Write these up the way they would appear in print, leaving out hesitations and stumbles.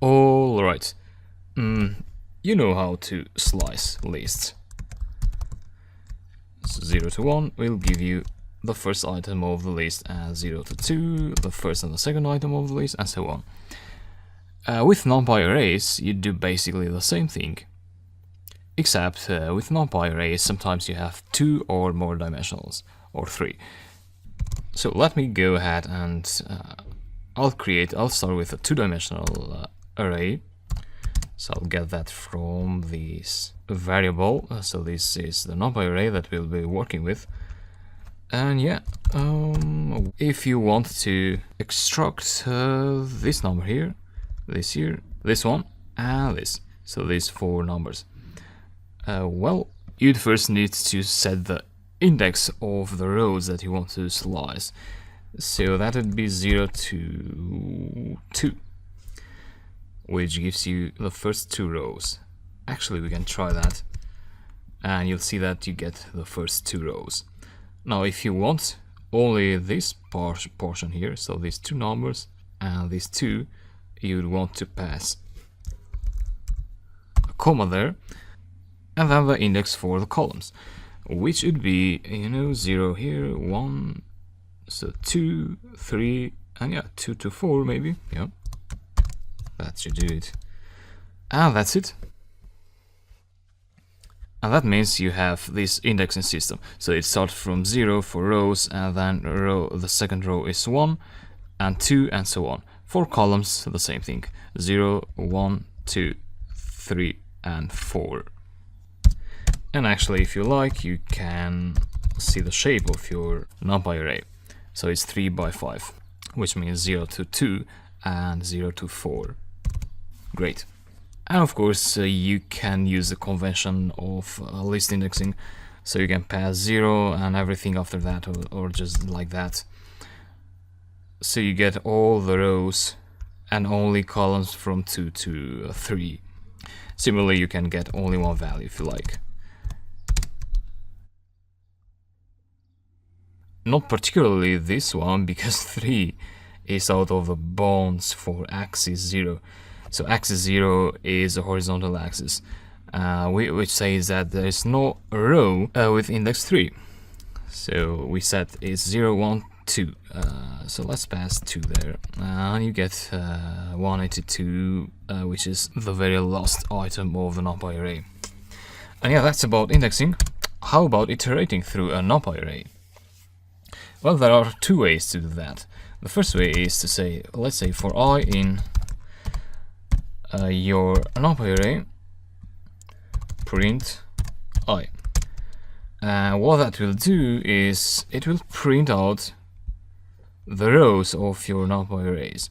Alright, you know how to slice lists. So 0 to 1 will give you the first item of the list, and 0 to 2, the first and the second item of the list, and so on. With numpy arrays, you do basically the same thing, except with numpy arrays, sometimes you have 2 or more dimensionals, or 3. So let me go ahead and I'll start with a 2-dimensional array. So I'll get that from this variable. So this is the numpy array that we'll be working with. And yeah, if you want to extract this number here, this one, and this, so these 4 numbers, well, you'd first need to set the index of the rows that you want to slice. So that would be 0 to 2, which gives you the first 2 rows. Actually, we can try that, and you'll see that you get the first 2 rows. Now, if you want only this portion here, so these 2 numbers and these 2, you'd want to pass a comma there, and then the index for the columns, which would be, 0 here, 1, so 2, 3, and yeah, 2 to 4 maybe, yeah. That should do it. And that's it. And that means you have this indexing system. So it starts from 0 for rows, and then the second row is 1 and 2 and so on. For columns, the same thing. 0, 1, 2, 3 and 4. And actually, if you like, you can see the shape of your numpy array. So it's 3 by 5, which means 0 to 2 and 0 to 4. Great. And of course, you can use the convention of list indexing, so you can pass 0 and everything after that, or just like that. So you get all the rows and only columns from 2 to 3. Similarly, you can get only one value if you like. Not particularly this one, because 3 is out of the bounds for axis 0. So axis 0 is a horizontal axis, which says that there is no row with index 3. So we set it's 0, 1, 2. So let's pass 2 there, and you get 182, which is the very last item of the numpy array. And yeah, that's about indexing. How about iterating through a numpy array? Well, there are 2 ways to do that. The first way is to say, let's say for I in your numpy array, print I. What that will do is it will print out the rows of your numpy arrays.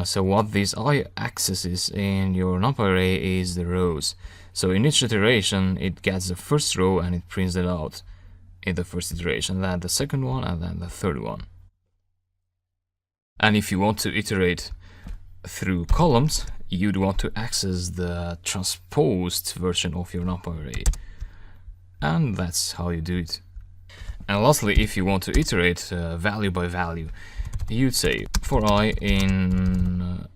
So what this I accesses in your numpy array is the rows. So in each iteration, it gets the first row and it prints it out in the first iteration, then the second one, and then the third one. And if you want to iterate through columns, you'd want to access the transposed version of your numpy array. And that's how you do it. And lastly, if you want to iterate value by value, you'd say for I in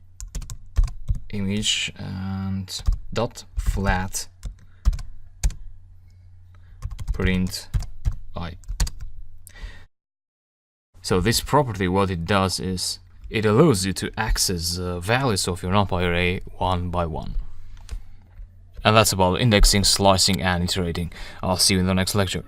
image and dot flat print I. So this property, what it does is it allows you to access values of your numpy array one by one. And that's about indexing, slicing and iterating. I'll see you in the next lecture.